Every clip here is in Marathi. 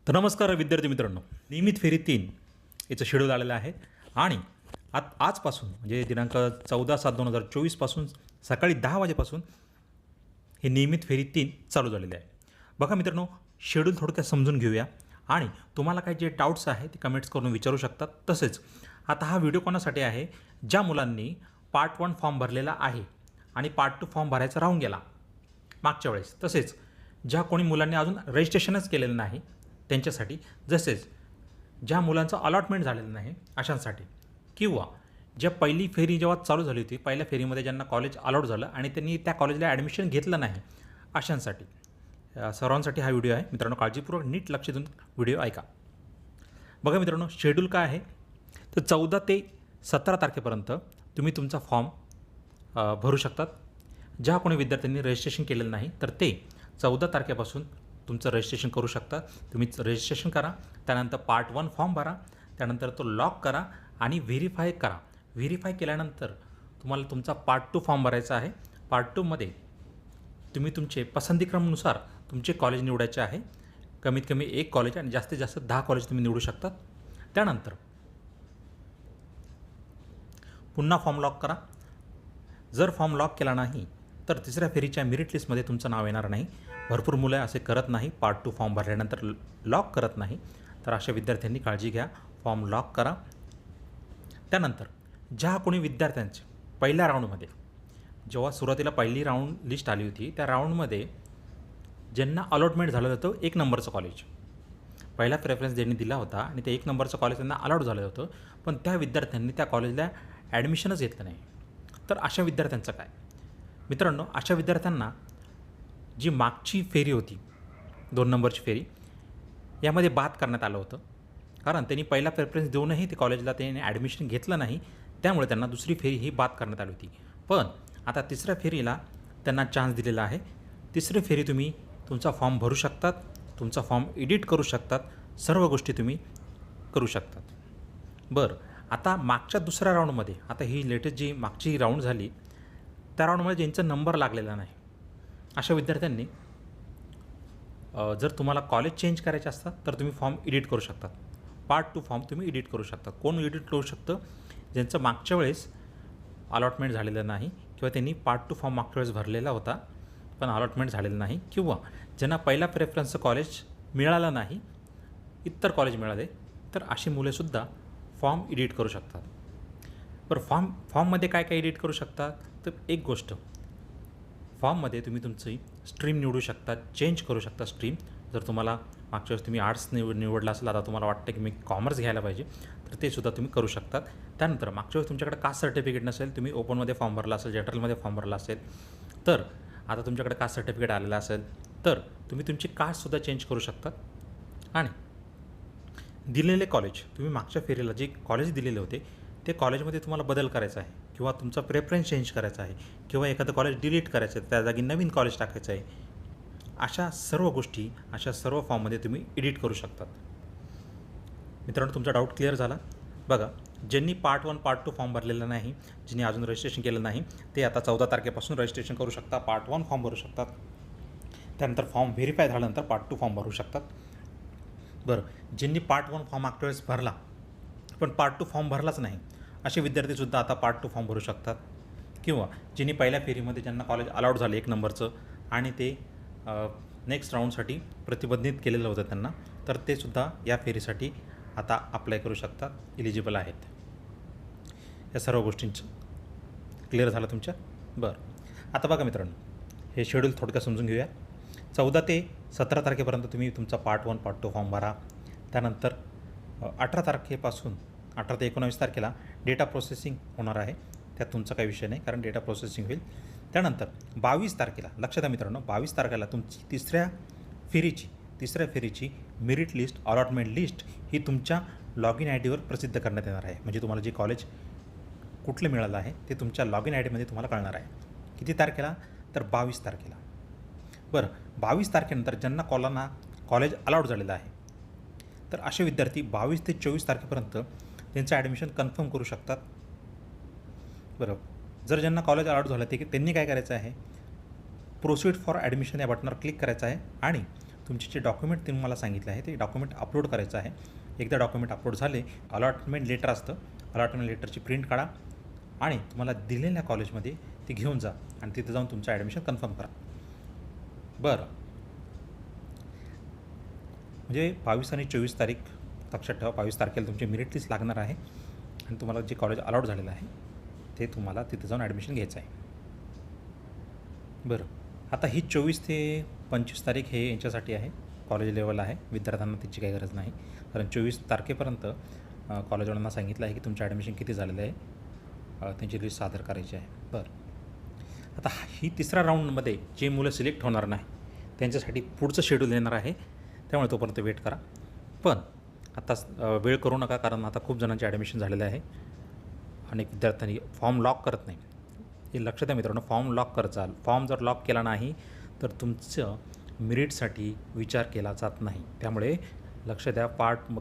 तर नमस्कार विद्यार्थी मित्रांनो, नियमित फेरी 3 याचं शेड्यूल आलेलं आहे आणि आजपासून म्हणजे दिनांक 14/7/2024 पासून सकाळी 10 वाजेपासून हे नियमित फेरी 3 चालू झालेले आहे. बघा मित्रांनो, शेड्यूल थोडक्यात समजून घेऊया आणि तुम्हाला काही जे डाऊट्स आहे ते कमेंट्स करून विचारू शकतात. तसेच आता हा व्हिडिओ कोणासाठी आहे, ज्या मुलांनी पार्ट 1 फॉर्म भरलेला आहे आणि पार्ट 2 फॉर्म भरायचा राहून गेला मागच्या वेळेस, तसेच ज्या कोणी मुलांनी अजून रजिस्ट्रेशनच केलेलं नाही त्यांच्यासाठी, जसेच ज्या मुलांचं अलॉटमेंट झालेलं नाही अशांसाठी, किंवा ज्या पहिली फेरी जेव्हा चालू झाली होती, पहिल्या फेरीमध्ये ज्यांना कॉलेज अलॉट झालं आणि त्यांनी त्या कॉलेजला ॲडमिशन घेतलं नाही अशांसाठी, सर्वांसाठी हा व्हिडिओ आहे. मित्रांनो, काळजीपूर्वक नीट लक्ष देऊन व्हिडिओ ऐका. बघा मित्रांनो, शेड्यूल काय आहे तर 14 ते 17 तारखेपर्यंत तुम्ही तुमचा फॉर्म भरू शकतात. ज्या कोणी विद्यार्थ्यांनी रजिस्ट्रेशन केलेलं नाही तर ते 14 तारखेपासून तुमचं रजिस्ट्रेशन करू शकता. तुम्ही रजिस्ट्रेशन करा, त्यानंतर पार्ट 1 फॉर्म भरा, त्यानंतर तो लॉक करा आणि व्हेरीफाय करा. व्हेरीफाय केल्यानंतर तुम्हाला तुमचा पार्ट 2 फॉर्म भरायचा आहे. पार्ट 2मध्ये तुम्ही तुमचे पसंतीक्रमानुसार तुमचे कॉलेज निवडायचे आहे. कमीत कमी 1 कॉलेज आणि जास्तीत जास्त 10 कॉलेज तुम्ही निवडू शकतात. त्यानंतर पुन्हा फॉर्म लॉक करा. जर फॉर्म लॉक केला नाही तर तिसऱ्या फेरीच्या मेरिट लिस्टमध्ये तुमचं नाव येणार नाही. भरपूर मुलं असे करत नाही, पार्ट 2 फॉर्म भरल्यानंतर लॉक करत नाही. तर अशा विद्यार्थ्यांनी काळजी घ्या, फॉर्म लॉक करा. त्यानंतर ज्या कोणी विद्यार्थ्यांचे पहिल्या राऊंडमध्ये, जेव्हा सुरुवातीला पहिली राऊंड लिस्ट आली होती, त्या राऊंडमध्ये ज्यांना अलॉटमेंट झालं होतं 1 नंबरचं कॉलेज, पहिला प्रेफरन्स ज्यांनी दिला होता आणि ते 1 नंबरचं कॉलेज त्यांना अलॉट झालं होतं, पण त्या विद्यार्थ्यांनी त्या कॉलेजला ॲडमिशनच घेतलं नाही. तर अशा विद्यार्थ्यांचं काय? मित्रांनो, अशा विद्यार्थ्यांना जी मागची फेरी होती 2 नंबरची फेरी, यामध्ये बाद करण्यात आलं होतं. कारण त्यांनी पहिला प्रेफरन्स देऊनही ते कॉलेजला त्यांनी ॲडमिशन घेतलं नाही, त्यामुळे त्यांना दुसरी फेरी ही बाद करण्यात आली होती. पण आता तिसऱ्या फेरीला त्यांना चान्स दिलेला आहे. तिसरी फेरी तुम्ही तुमचा फॉर्म भरू शकतात, तुमचा फॉर्म एडिट करू शकतात, सर्व गोष्टी तुम्ही करू शकतात. बरं, आता मागच्या दुसऱ्या राऊंडमध्ये, आता ही लेटेस्ट जी मागची राऊंड झाली त्या राऊंडमध्ये ज्यांचा नंबर लागलेला नाही अशा विद्यार्थ्यांनी जर तुम्हाला कॉलेज चेंज करायचे असतात तर तुम्ही फॉर्म एडिट करू शकतात. पार्ट 2 फॉर्म तुम्ही एडिट करू शकता. कोण एडिट करू शकतं? ज्यांचं मागच्या वेळेस अलॉटमेंट झालेलं नाही, किंवा त्यांनी पार्ट 2 फॉर्म मागच्या वेळेस भरलेला होता पण अलॉटमेंट झालेलं नाही, किंवा ज्यांना पहिला प्रेफरन्सचं कॉलेज मिळालं नाही, इतर कॉलेज मिळाले, तर अशी मुलेसुद्धा फॉर्म एडिट करू शकतात. बरं, फॉर्ममध्ये काय काय एडिट करू शकतात? तर एक गोष्ट, फॉर्ममध्ये तुम्ही तुमची स्ट्रीम निवडू शकता, चेंज करू शकता स्ट्रीम. जर तुम्हाला मागच्या वेळेस तुम्ही आर्ट्स निवडलं असेल, आता तुम्हाला वाटतं की मी कॉमर्स घ्यायला पाहिजे, तर ते सुद्धा तुम्ही करू शकतात. त्यानंतर मागच्या वेळेस तुमच्याकडे कास्ट सर्टिफिकेट नसेल, तुम्ही ओपनमध्ये फॉर्म भरला असेल, जनरलमध्ये फॉर्म भरला असेल, तर आता तुमच्याकडे कास्ट सर्टिफिकेट आलेलं असेल तर तुम्ही तुमची कास्टसुद्धा चेंज करू शकतात. आणि दिलेले कॉलेज, तुम्ही मागच्या फेरीला जे कॉलेज दिलेले होते ते कॉलेजमध्ये तुम्हाला बदल करायचा आहे, किंवा तुमचा प्रेफरन्स चेंज करायचा आहे, किंवा एखादं कॉलेज डिलीट करायचं आहे, त्या जागी नवीन कॉलेज टाकायचं आहे, अशा सर्व गोष्टी, अशा सर्व फॉर्ममध्ये तुम्ही एडिट करू शकतात. मित्रांनो, तुमचा डाऊट क्लिअर झाला? बघा, ज्यांनी पार्ट 1 पार्ट 2 फॉर्म भरलेला नाही, ज्यांनी अजून रजिस्ट्रेशन केलं नाही, ते आता 14 तारखेपासून रजिस्ट्रेशन करू शकता, पार्ट 1 फॉर्म भरू शकतात. त्यानंतर फॉर्म व्हेरीफाय झाल्यानंतर पार्ट 2 फॉर्म भरू शकतात. बरं, ज्यांनी पार्ट 1 फॉर्म मागच्या वेळेस भरला पण पार्ट 2 फॉर्म भरलाच नाही, असे विद्यार्थीसुद्धा आता पार्ट 2 फॉर्म भरू शकतात. किंवा ज्यांनी पहिल्या फेरीमध्ये ज्यांना कॉलेज अलाउड झालं 1 नंबरचं आणि ते नेक्स्ट राऊंडसाठी प्रतिबंधित केलेलं होतं त्यांना, तर ते सुद्धा या फेरीसाठी आता अप्लाय करू शकतात, इलिजिबल आहेत. या सर्व गोष्टींचं क्लिअर झालं तुमच्या? बरं, आता बघा मित्रांनो, हे शेड्यूल थोडक्यात समजून घेऊया. 14 ते 17 तारखेपर्यंत तुम्ही तुमचा पार्ट 1 पार्ट 2 फॉर्म भरा. त्यानंतर 18 तारखेपासून 18 ते 19 तारखेला डेटा प्रोसेसिंग होणार आहे. त्यात तुमचा काही विषय नाही, कारण डेटा प्रोसेसिंग होईल. त्यानंतर 22 तारखेला, लक्षात द्या मित्रांनो, 22 तारखेला तुमची तिसऱ्या फेरीची मेरिट लिस्ट, अलॉटमेंट लिस्ट ही तुमच्या लॉग इन आय डीवर प्रसिद्ध करण्यात येणार आहे. म्हणजे तुम्हाला जे कॉलेज कुठलं मिळालं आहे ते तुमच्या लॉग इन आय डीमध्ये तुम्हाला कळणार आहे. किती तारखेला? तर 22 तारखेला. बरं, 22 तारखेनंतर ज्यांना कॉलेज अलाउड झालेलं आहे, तर असे विद्यार्थी 22 ते 24 तारखेपर्यंत त्यांचं ॲडमिशन कन्फर्म करू शकतात. बरं, जर ज्यांना कॉलेज अलाउड झालं ते त्यांनी काय करायचं आहे, प्रोसीड फॉर ॲडमिशन या बटनावर क्लिक करायचं आहे आणि तुमचे जे डॉक्युमेंट तुम्ही मला सांगितलं आहे ते डॉक्युमेंट अपलोड करायचं आहे. एकदा डॉक्युमेंट अपलोड झाले, अलॉटमेंट लेटर असतं, अलॉटमेंट लेटरची प्रिंट काढा आणि तुम्हाला दिलेल्या कॉलेजमध्ये ती घेऊन जा आणि तिथे जाऊन तुमचं ॲडमिशन कन्फर्म करा. बरं, म्हणजे 22 आणि 24 तारीख लक्षात ठेवा. 22 तारखेला तुमची मेरिट लिस्ट लागणार आहे आणि तुम्हाला जे कॉलेज अलॉट झालेलं आहे ते तुम्हाला तिथे जाऊन ॲडमिशन घ्यायचं आहे. बरं, आता ही 24 ते 25 तारीख हे यांच्यासाठी आहे, कॉलेज लेवल आहे. विद्यार्थ्यांना त्याची काही गरज नाही, कारण 24 तारखेपर्यंत कॉलेजवाल्यांना सांगितलं आहे की तुमचं ॲडमिशन किती झालेलं आहे, त्यांची लिस्ट सादर करायची आहे. बरं, आता ही तिसऱ्या राऊंडमध्ये जे मुलं सिलेक्ट होणार नाही त्यांच्यासाठी पुढचं शेड्यूल येणार आहे, त्यामुळे तोपर्यंत वेट करा. पण आता वेळ करू नका, कारण आता खूप जणांचे ॲडमिशन झालेले आहे. अनेक विद्यार्थ्यांनी फॉर्म लॉक करत नाही. हे लक्ष द्या मित्रांनो, फॉर्म लॉक करत जाल. फॉर्म जर लॉक केला नाही तर तुमचं मेरिटसाठी विचार केला जात नाही. त्यामुळे लक्ष द्या.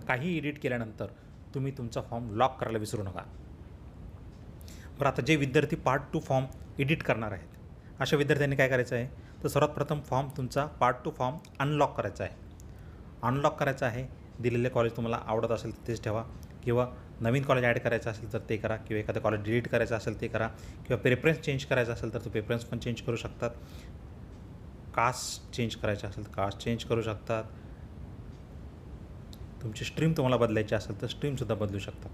काही एडिट केल्यानंतर तुम्ही तुमचा फॉर्म लॉक करायला विसरू नका. बरं, आता जे विद्यार्थी पार्ट 2 फॉर्म एडिट करणार आहेत अशा विद्यार्थ्यांनी काय करायचं आहे, तर सर्वात प्रथम फॉर्म तुमचा पार्ट 2 फॉर्म अनलॉक करायचा आहे. अनलॉक करायचं आहे. दिलेले कॉलेज तुम्हाला आवडत असेल तर तेच ठेवा, किंवा नवीन कॉलेज ॲड करायचं असेल तर ते करा, किंवा एखादं कॉलेज डिलीट करायचं असेल ते करा, किंवा प्रेफरन्स चेंज करायचा असेल तर तो प्रेफरन्स पण चेंज करू शकतात. कास्ट चेंज करायचं असेल तर कास्ट चेंज करू शकतात. तुमची स्ट्रीम तुम्हाला बदलायची असेल तर स्ट्रीमसुद्धा बदलू शकतात.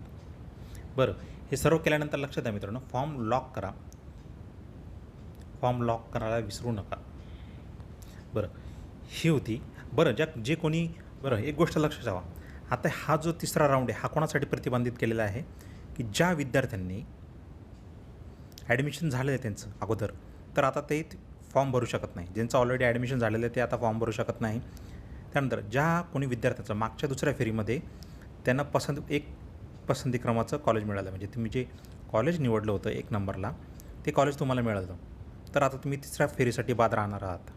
बरं, हे सर्व केल्यानंतर लक्षात द्या मित्रांनो, फॉर्म लॉक करा. फॉर्म लॉक करायला विसरू नका. बरं, ही होती. बरं, जे कोणी एक गोष्ट लक्षात ठेवा. आता हा जो तिसरा राऊंड आहे हा कोणासाठी प्रतिबंधित केलेला आहे, की ज्या विद्यार्थ्यांनी ॲडमिशन झालेलं आहे त्यांचं अगोदर, तर आता ते फॉर्म भरू शकत नाही. ज्यांचं ऑलरेडी ॲडमिशन झालेलं आहे ते आता फॉर्म भरू शकत नाही. त्यानंतर ज्या कोणी विद्यार्थ्यांचं मागच्या दुसऱ्या फेरीमध्ये त्यांना पसंतीक्रमाचं कॉलेज मिळालं, म्हणजे तुम्ही जे कॉलेज निवडलं होतं 1 नंबरला ते कॉलेज तुम्हाला मिळालं, तर आता तुम्ही तिसऱ्या फेरीसाठी बाद राहणार आहात.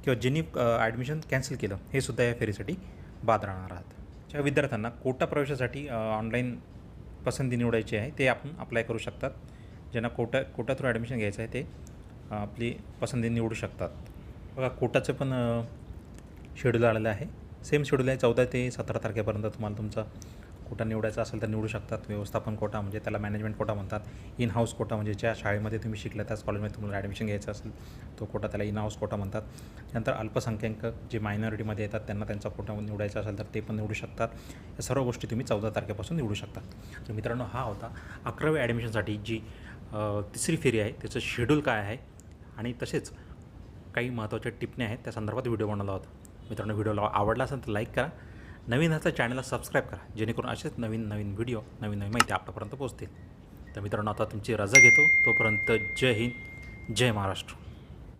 किंवा ज्यांनी ॲडमिशन कॅन्सल केलं हे सुद्धा या फेरीसाठी बाद राहणार आहात. ज्या विद्यार्थ्यांना कोटा प्रवेशासाठी ऑनलाईन पसंती निवडायची आहे ते आपण अप्लाय करू शकतात. ज्यांना कोटा थ्रू ॲडमिशन घ्यायचं आहे ते आपली पसंती निवडू शकतात. बघा, कोटाचं पण शेड्यूल आलेलं आहे. सेम शेड्यूल आहे. 14 ते 17 तारखेपर्यंत तुम्हाला तुमचा कोटा निवडायचा असेल तर निवडू शकतात. व्यवस्थापन कोटा म्हणजे त्याला मॅनेजमेंट कोटा म्हणतात. इन हाऊस कोटा म्हणजे ज्या शाळेमध्ये तुम्ही शिकला त्याच कॉलेजमध्ये तुम्हाला ॲडमिशन घ्यायचं असेल तो कोटा, त्याला इन हाऊस कोटा म्हणतात. त्यानंतर अल्पसंख्याक जे मायनॉरिटीमध्ये येतात त्यांना त्यांचा कोटा निवडायचा असेल तर ते पण निवडू शकतात. या सर्व गोष्टी तुम्ही 14 तारखेपासून निवडू शकता. तर मित्रांनो, हा होता 11वी ॲडमिशनसाठी जी तिसरी फेरी आहे त्याचं शेड्यूल काय आहे आणि तसेच काही महत्त्वाच्या टिपण्या आहेत त्या संदर्भात व्हिडिओ बनवला होता. मित्रांनो, व्हिडिओला आवडला असेल तर लाईक करा, नवीन असं चॅनलला सबस्क्राईब करा, जेणेकरून असेच नवीन व्हिडिओ, नवीन माहिती आपल्यापर्यंत पोहोचतील. तर मित्रांनो, आता तुमची रजा घेतो. तोपर्यंत जय हिंद, जय महाराष्ट्र.